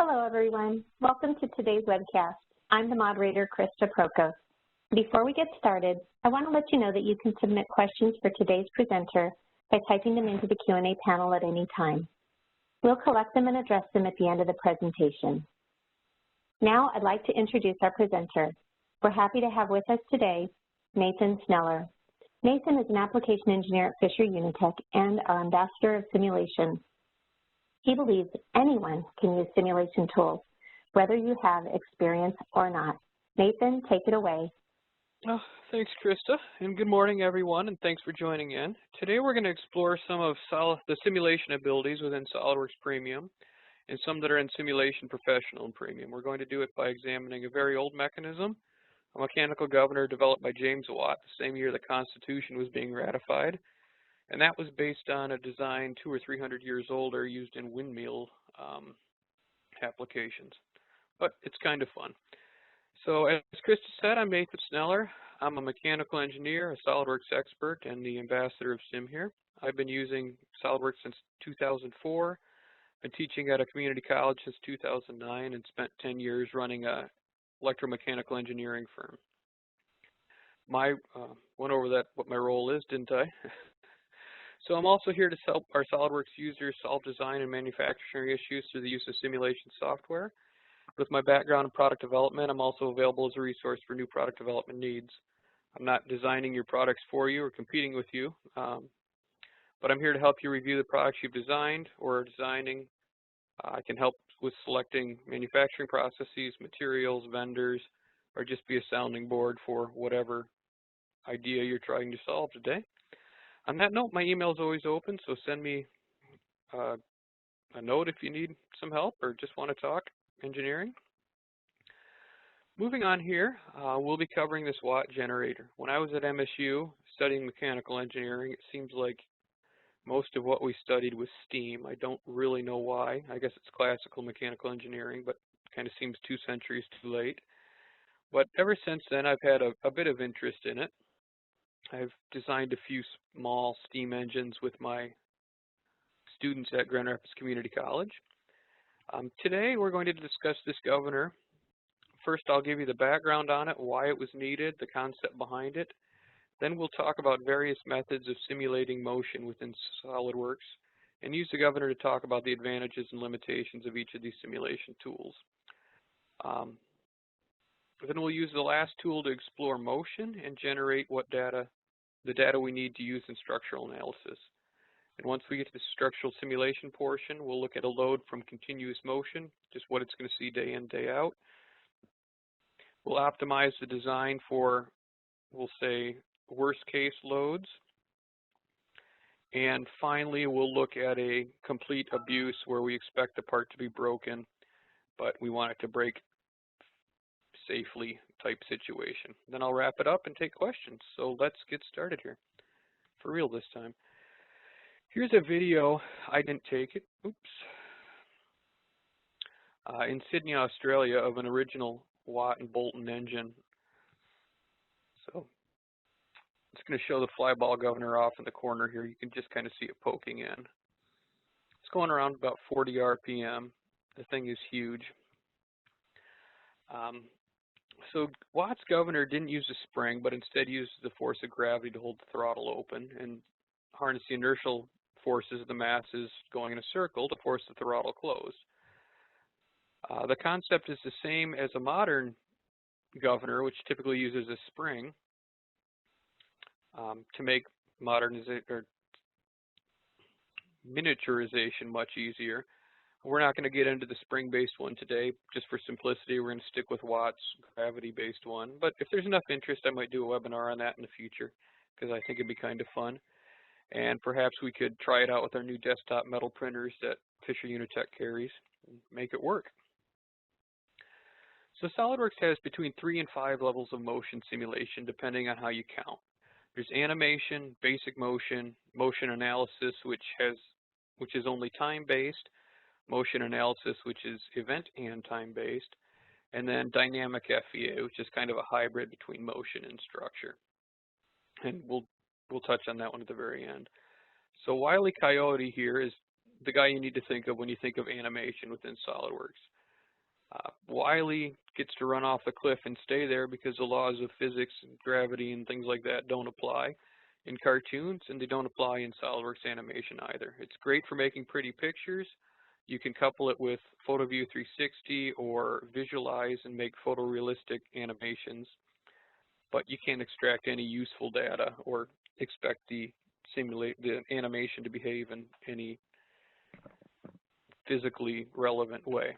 Hello, everyone. Welcome to today's webcast. I'm the moderator, Krista Prokos. Before we get started, I want to let you know that you can submit questions for today's presenter by typing them into the Q&A panel at any time. We'll collect them and address them at the end of the presentation. Now, I'd like to introduce our presenter. We're happy to have with us today Nathan Sneller. Nathan is an application engineer at Fisher Unitech and our ambassador of simulation. He believes anyone can use simulation tools, whether you have experience or not. Nathan, take it away. Oh, thanks, Krista, and good morning, everyone, and thanks for joining in. Today we're going to explore some of the simulation abilities within SOLIDWORKS Premium and some that are in Simulation Professional and Premium. We're going to do it by examining a very old mechanism, a mechanical governor developed by James Watt the same year the Constitution was being ratified, and that was based on a design 200 or 300 years older used in windmill applications. But it's kind of fun. So as Krista said, I'm Nathan Sneller. I'm a mechanical engineer, a SOLIDWORKS expert, and the ambassador of Sim here. I've been using SOLIDWORKS since 2004, been teaching at a community college since 2009, and spent 10 years running a electromechanical engineering firm. Went over that, what my role is, didn't I? So I'm also here to help our SOLIDWORKS users solve design and manufacturing issues through the use of simulation software. With my background in product development, I'm also available as a resource for new product development needs. I'm not designing your products for you or competing with you, but I'm here to help you review the products you've designed or are designing. I can help with selecting manufacturing processes, materials, vendors, or just be a sounding board for whatever idea you're trying to solve today. On that note, my email is always open, so send me a note if you need some help or just want to talk engineering. Moving on here, we'll be covering this Watt generator. When I was at MSU studying mechanical engineering, it seems like most of what we studied was steam. I don't really know why. I guess it's classical mechanical engineering, but kind of seems 2 centuries too late. But ever since then, I've had a bit of interest in it. I've designed a few small steam engines with my students at Grand Rapids Community College. Today, we're going to discuss this governor. First, I'll give you the background on it, why it was needed, the concept behind it. Then we'll talk about various methods of simulating motion within SOLIDWORKS and use the governor to talk about the advantages and limitations of each of these simulation tools. Then we'll use the last tool to explore motion and generate the data we need to use in structural analysis. And once we get to the structural simulation portion, we'll look at a load from continuous motion, just what it's going to see day in, day out. We'll optimize the design for, we'll say, worst case loads. And finally, we'll look at a complete abuse where we expect the part to be broken, but we want it to break safely type situation. Then I'll wrap it up and take questions. So let's get started here, for real this time. Here's a video, I didn't take it, oops, in Sydney, Australia, of an original Watt and Bolton engine. So it's going to show the flyball governor off in the corner here. You can just kind of see it poking in. It's going around about 40 RPM. The thing is huge. So Watt's governor didn't use a spring, but instead used the force of gravity to hold the throttle open and harness the inertial forces of the masses going in a circle to force the throttle closed. The concept is the same as a modern governor, which typically uses a spring to make miniaturization much easier. We're not going to get into the spring-based one today. Just for simplicity, we're going to stick with Watt's gravity-based one. But if there's enough interest, I might do a webinar on that in the future because I think it'd be kind of fun. And perhaps we could try it out with our new desktop metal printers that Fisher Unitech carries and make it work. So SOLIDWORKS has between 3 and 5 levels of motion simulation depending on how you count. There's animation, basic motion, motion analysis, which is only time-based, motion analysis, which is event and time-based, and then dynamic FEA, which is kind of a hybrid between motion and structure. And we'll touch on that one at the very end. So Wile E. Coyote here is the guy you need to think of when you think of animation within SOLIDWORKS. Wiley gets to run off the cliff and stay there because the laws of physics and gravity and things like that don't apply in cartoons, and they don't apply in SOLIDWORKS animation either. It's great for making pretty pictures. You can couple it with PhotoView 360 or visualize and make photorealistic animations, but you can't extract any useful data or expect the animation to behave in any physically relevant way.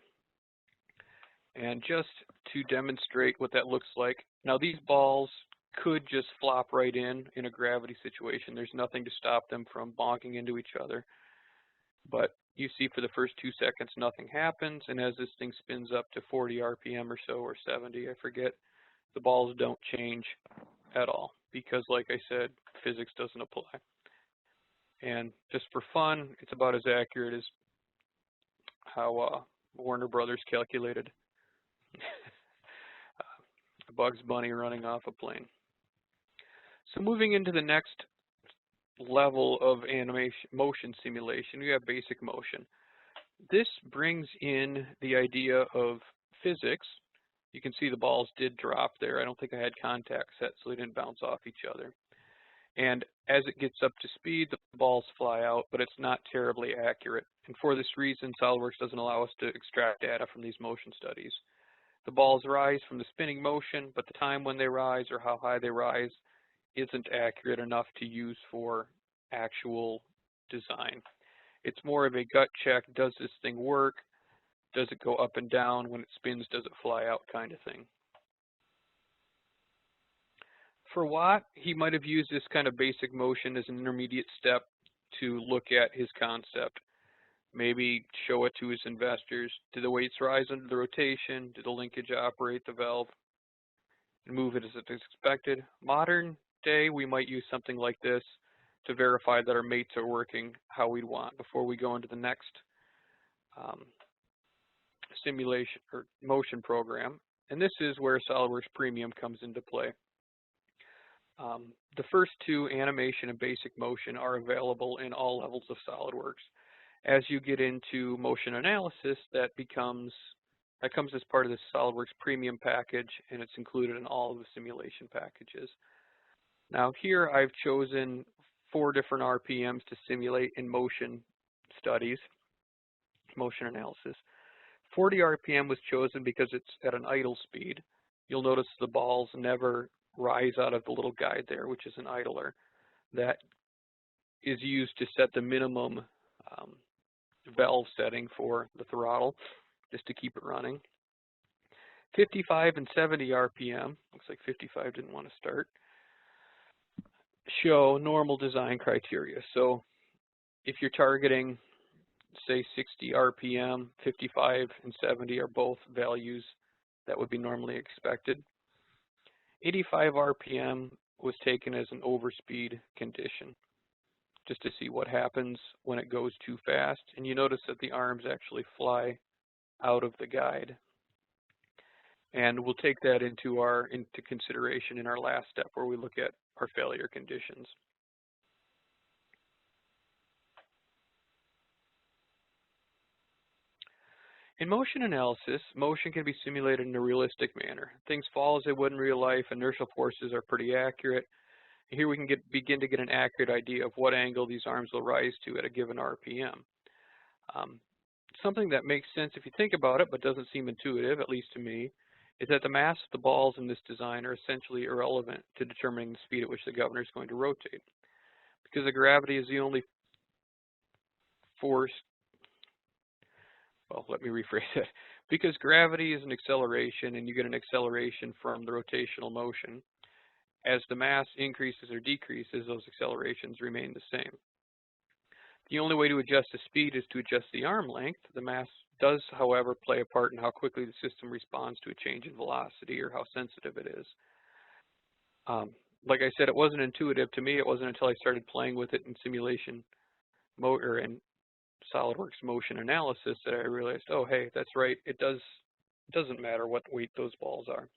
And just to demonstrate what that looks like, now these balls could just flop right in a gravity situation. There's nothing to stop them from bonking into each other. But you see for the first 2 seconds nothing happens, and as this thing spins up to 40 RPM or so, or 70, I forget, the balls don't change at all because, like I said, physics doesn't apply. And just for fun, it's about as accurate as how Warner Brothers calculated Bugs Bunny running off a plane. So moving into the next level of motion simulation, we have basic motion. This brings in the idea of physics. You can see the balls did drop there. I don't think I had contact set, so they didn't bounce off each other. And as it gets up to speed, the balls fly out, but it's not terribly accurate. And for this reason, SOLIDWORKS doesn't allow us to extract data from these motion studies. The balls rise from the spinning motion, but the time when they rise or how high they rise isn't accurate enough to use for actual design. It's more of a gut check. Does this thing work? Does it go up and down? When it spins, does it fly out, kind of thing. For Watt, he might have used this kind of basic motion as an intermediate step to look at his concept. Maybe show it to his investors. Do the weights rise under the rotation? Did the linkage operate the valve and move it as it is expected? Modern day, we might use something like this to verify that our mates are working how we'd want before we go into the next simulation or motion program. And this is where SOLIDWORKS Premium comes into play. The first two, animation and basic motion, are available in all levels of SOLIDWORKS. As you get into motion analysis, that comes as part of the SOLIDWORKS Premium package, and it's included in all of the simulation packages. Now here I've chosen 4 different RPMs to simulate in motion studies, motion analysis. 40 RPM was chosen because it's at an idle speed. You'll notice the balls never rise out of the little guide there, which is an idler. That is used to set the minimum valve setting for the throttle, just to keep it running. 55 and 70 RPM, looks like 55 didn't want to start, show normal design criteria. So if you're targeting, say, 60 RPM, 55 and 70 are both values that would be normally expected. 85 RPM was taken as an overspeed condition, just to see what happens when it goes too fast. And you notice that the arms actually fly out of the guide. And we'll take that into consideration in our last step, where we look at our failure conditions. In motion analysis, motion can be simulated in a realistic manner. Things fall as they would in real life. Inertial forces are pretty accurate. Here we can begin to get an accurate idea of what angle these arms will rise to at a given RPM. Something that makes sense if you think about it, but doesn't seem intuitive, at least to me, is that the mass of the balls in this design are essentially irrelevant to determining the speed at which the governor is going to rotate. Because the gravity is the only force, well, let me rephrase that. Because gravity is an acceleration, and you get an acceleration from the rotational motion, as the mass increases or decreases, those accelerations remain the same. The only way to adjust the speed is to adjust the arm length. The mass does, however, play a part in how quickly the system responds to a change in velocity or how sensitive it is. Like I said, it wasn't intuitive to me. It wasn't until I started playing with it in simulation or in SOLIDWORKS motion analysis that I realized, oh, hey, that's right. It doesn't matter what weight those balls are.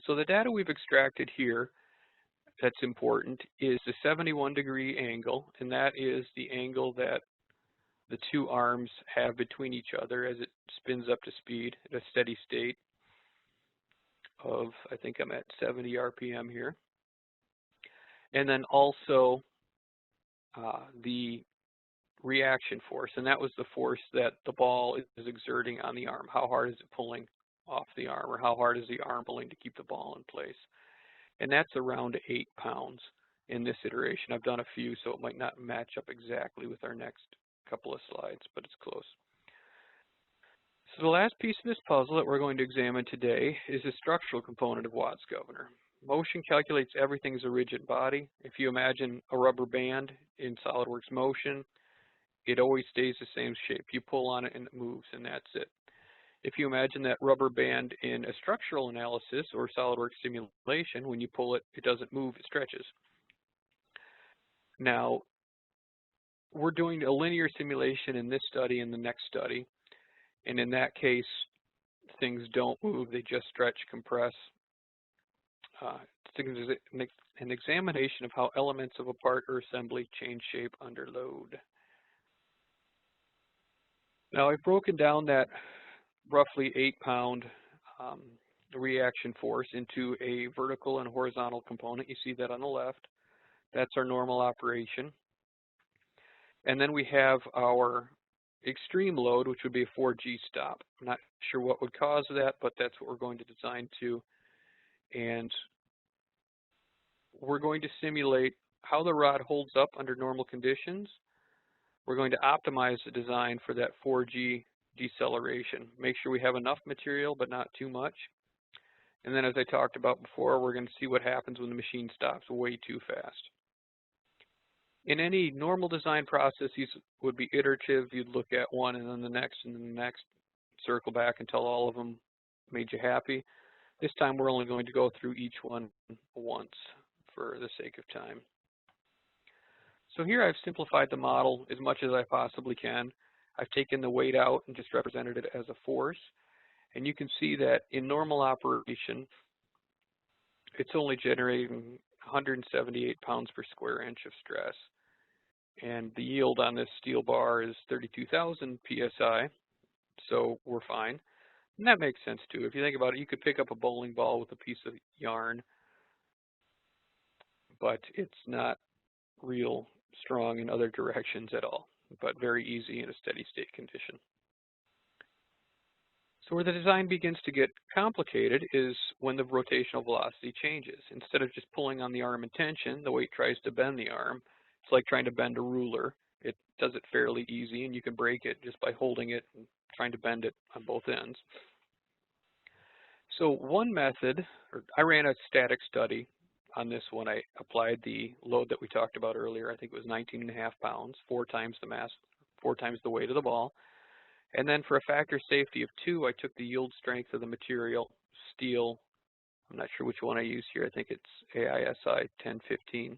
So the data we've extracted here that's important is the 71-degree angle, and that is the angle that the two arms have between each other as it spins up to speed at a steady state of, I think I'm at 70 RPM here. And then also the reaction force, and that was the force that the ball is exerting on the arm. How hard is it pulling off the arm, or how hard is the arm pulling to keep the ball in place? And that's around 8 pounds in this iteration. I've done a few, so it might not match up exactly with our next couple of slides, but it's close. So the last piece of this puzzle that we're going to examine today is the structural component of Watt's governor. Motion calculates everything as a rigid body. If you imagine a rubber band in SOLIDWORKS Motion, it always stays the same shape. You pull on it and it moves, and that's it. If you imagine that rubber band in a structural analysis or SOLIDWORKS simulation, when you pull it, it doesn't move, it stretches. Now, we're doing a linear simulation in this study and the next study, and in that case, things don't move, they just stretch, compress. It's an examination of how elements of a part or assembly change shape under load. Now, I've broken down that roughly 8-pound reaction force into a vertical and horizontal component. You see that on the left. That's our normal operation. And then we have our extreme load, which would be a 4G stop. I'm not sure what would cause that, but that's what we're going to design to. And we're going to simulate how the rod holds up under normal conditions. We're going to optimize the design for that 4G deceleration. Make sure we have enough material, but not too much. And then, as I talked about before, we're going to see what happens when the machine stops way too fast. In any normal design process, these would be iterative. You'd look at one and then the next and then the next, circle back until all of them made you happy. This time we're only going to go through each one once for the sake of time. So here I've simplified the model as much as I possibly can. I've taken the weight out and just represented it as a force. And you can see that in normal operation, it's only generating 178 pounds per square inch of stress. And the yield on this steel bar is 32,000 PSI, so we're fine. And that makes sense too. If you think about it, you could pick up a bowling ball with a piece of yarn, but it's not real strong in other directions at all, but very easy in a steady state condition. So where the design begins to get complicated is when the rotational velocity changes. Instead of just pulling on the arm in tension, the weight tries to bend the arm. It's like trying to bend a ruler. It does it fairly easy, and you can break it just by holding it and trying to bend it on both ends. So one method, I ran a static study on this one. I applied the load that we talked about earlier. I think it was 19.5 pounds, 4 times the mass, 4 times the weight of the ball. And then for a factor safety of 2, I took the yield strength of the material, steel. I'm not sure which one I use here. I think it's AISI 1015.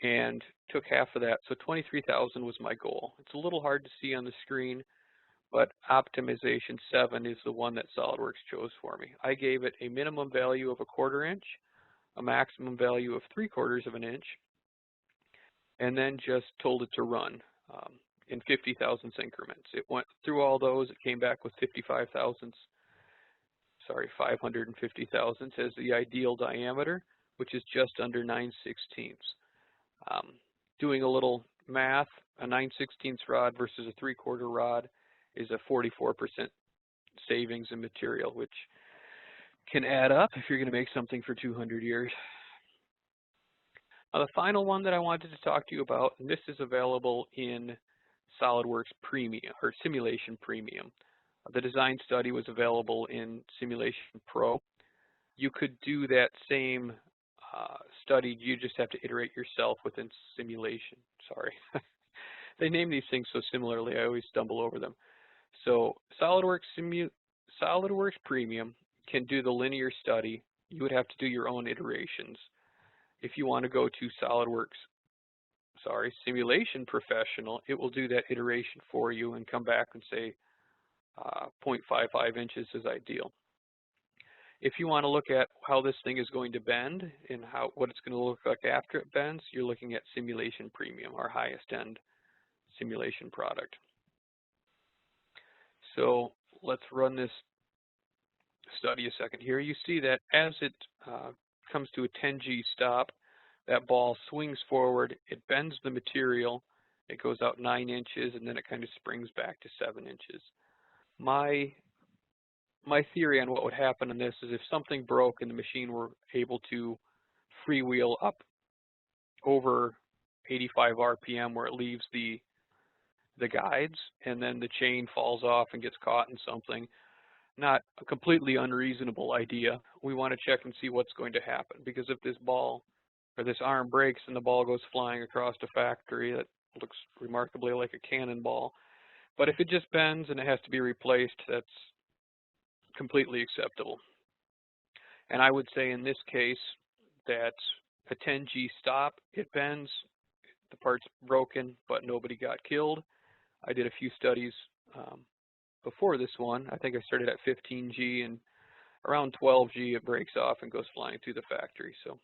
And took half of that. So 23,000 was my goal. It's a little hard to see on the screen, but optimization 7 is the one that SOLIDWORKS chose for me. I gave it a minimum value of 1/4 inch, a maximum value of 3/4 of an inch, and then just told it to run in 50 thousandths increments. It went through all those. It came back with 550 thousandths as the ideal diameter, which is just under 9/16. Doing a little math, a 9/16 rod versus a 3/4 rod is a 44% savings in material, which can add up if you're going to make something for 200 years. Now, the final one that I wanted to talk to you about, and this is available in SOLIDWORKS Premium, or Simulation Premium. The design study was available in Simulation Pro. You could do that same study, you just have to iterate yourself within Simulation. Sorry. They name these things so similarly, I always stumble over them. So SOLIDWORKS Premium can do the linear study. You would have to do your own iterations. If you want to go to Simulation Professional, it will do that iteration for you and come back and say 0.55 inches is ideal. If you want to look at how this thing is going to bend and what it's going to look like after it bends, you're looking at Simulation Premium, our highest end simulation product. So let's run this study a second here. You see that as it comes to a 10G stop, that ball swings forward, it bends the material, it goes out 9 inches, and then it kind of springs back to 7 inches. My theory on what would happen in this is if something broke and the machine were able to freewheel up over 85 RPM where it leaves the guides, and then the chain falls off and gets caught in something. Not a completely unreasonable idea. We want to check and see what's going to happen, because if this ball or this arm breaks and the ball goes flying across the factory, that looks remarkably like a cannonball. But if it just bends and it has to be replaced, that's completely acceptable. And I would say in this case that a 10G stop, it bends, the part's broken, but nobody got killed. I did a few studies before this one. I think I started at 15G, and around 12G it breaks off and goes flying through the factory. So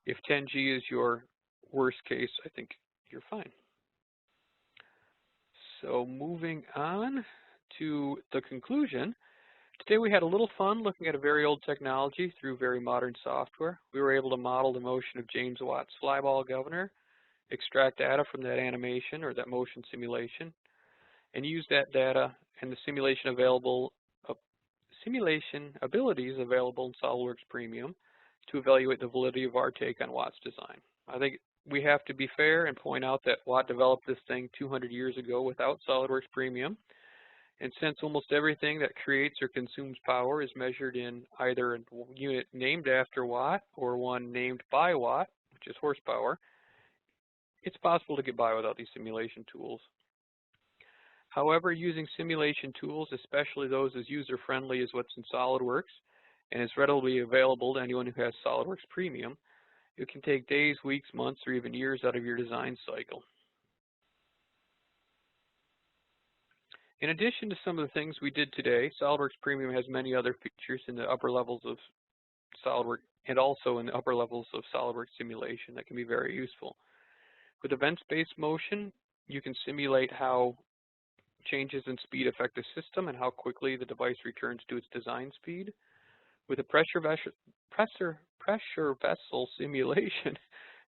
if 10G is your worst case, I think you're fine. So moving on to the conclusion. Today we had a little fun looking at a very old technology through very modern software. We were able to model the motion of James Watt's flyball governor, extract data from that animation or that motion simulation, and use that data and the simulation abilities available in SOLIDWORKS Premium to evaluate the validity of our take on Watt's design. I think we have to be fair and point out that Watt developed this thing 200 years ago without SOLIDWORKS Premium. And since almost everything that creates or consumes power is measured in either a unit named after Watt or one named by Watt, which is horsepower, it's possible to get by without these simulation tools. However, using simulation tools, especially those as user-friendly as what's in SOLIDWORKS, and is readily available to anyone who has SOLIDWORKS Premium, it can take days, weeks, months, or even years out of your design cycle. In addition to some of the things we did today, SOLIDWORKS Premium has many other features in the upper levels of SOLIDWORKS and also in the upper levels of SOLIDWORKS simulation that can be very useful. With events-based motion, you can simulate how changes in speed affect the system and how quickly the device returns to its design speed. With the pressure vessel simulation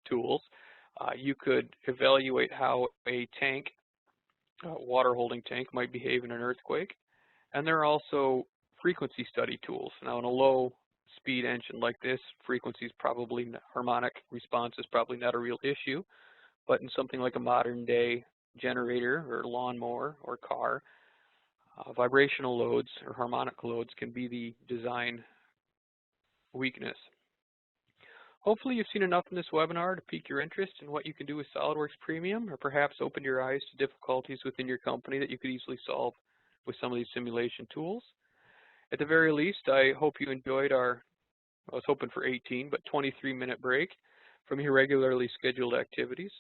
tools, you could evaluate how a tank, water holding tank, might behave in an earthquake. And there are also frequency study tools. Now in a low speed engine like this, frequency is probably, harmonic response is probably not a real issue, but in something like a modern day generator or lawnmower or car, vibrational loads or harmonic loads can be the design weakness. Hopefully you've seen enough in this webinar to pique your interest in what you can do with SOLIDWORKS Premium, or perhaps open your eyes to difficulties within your company that you could easily solve with some of these simulation tools. At the very least, I hope you enjoyed our, I was hoping for 18, but 23-minute break from your regularly scheduled activities.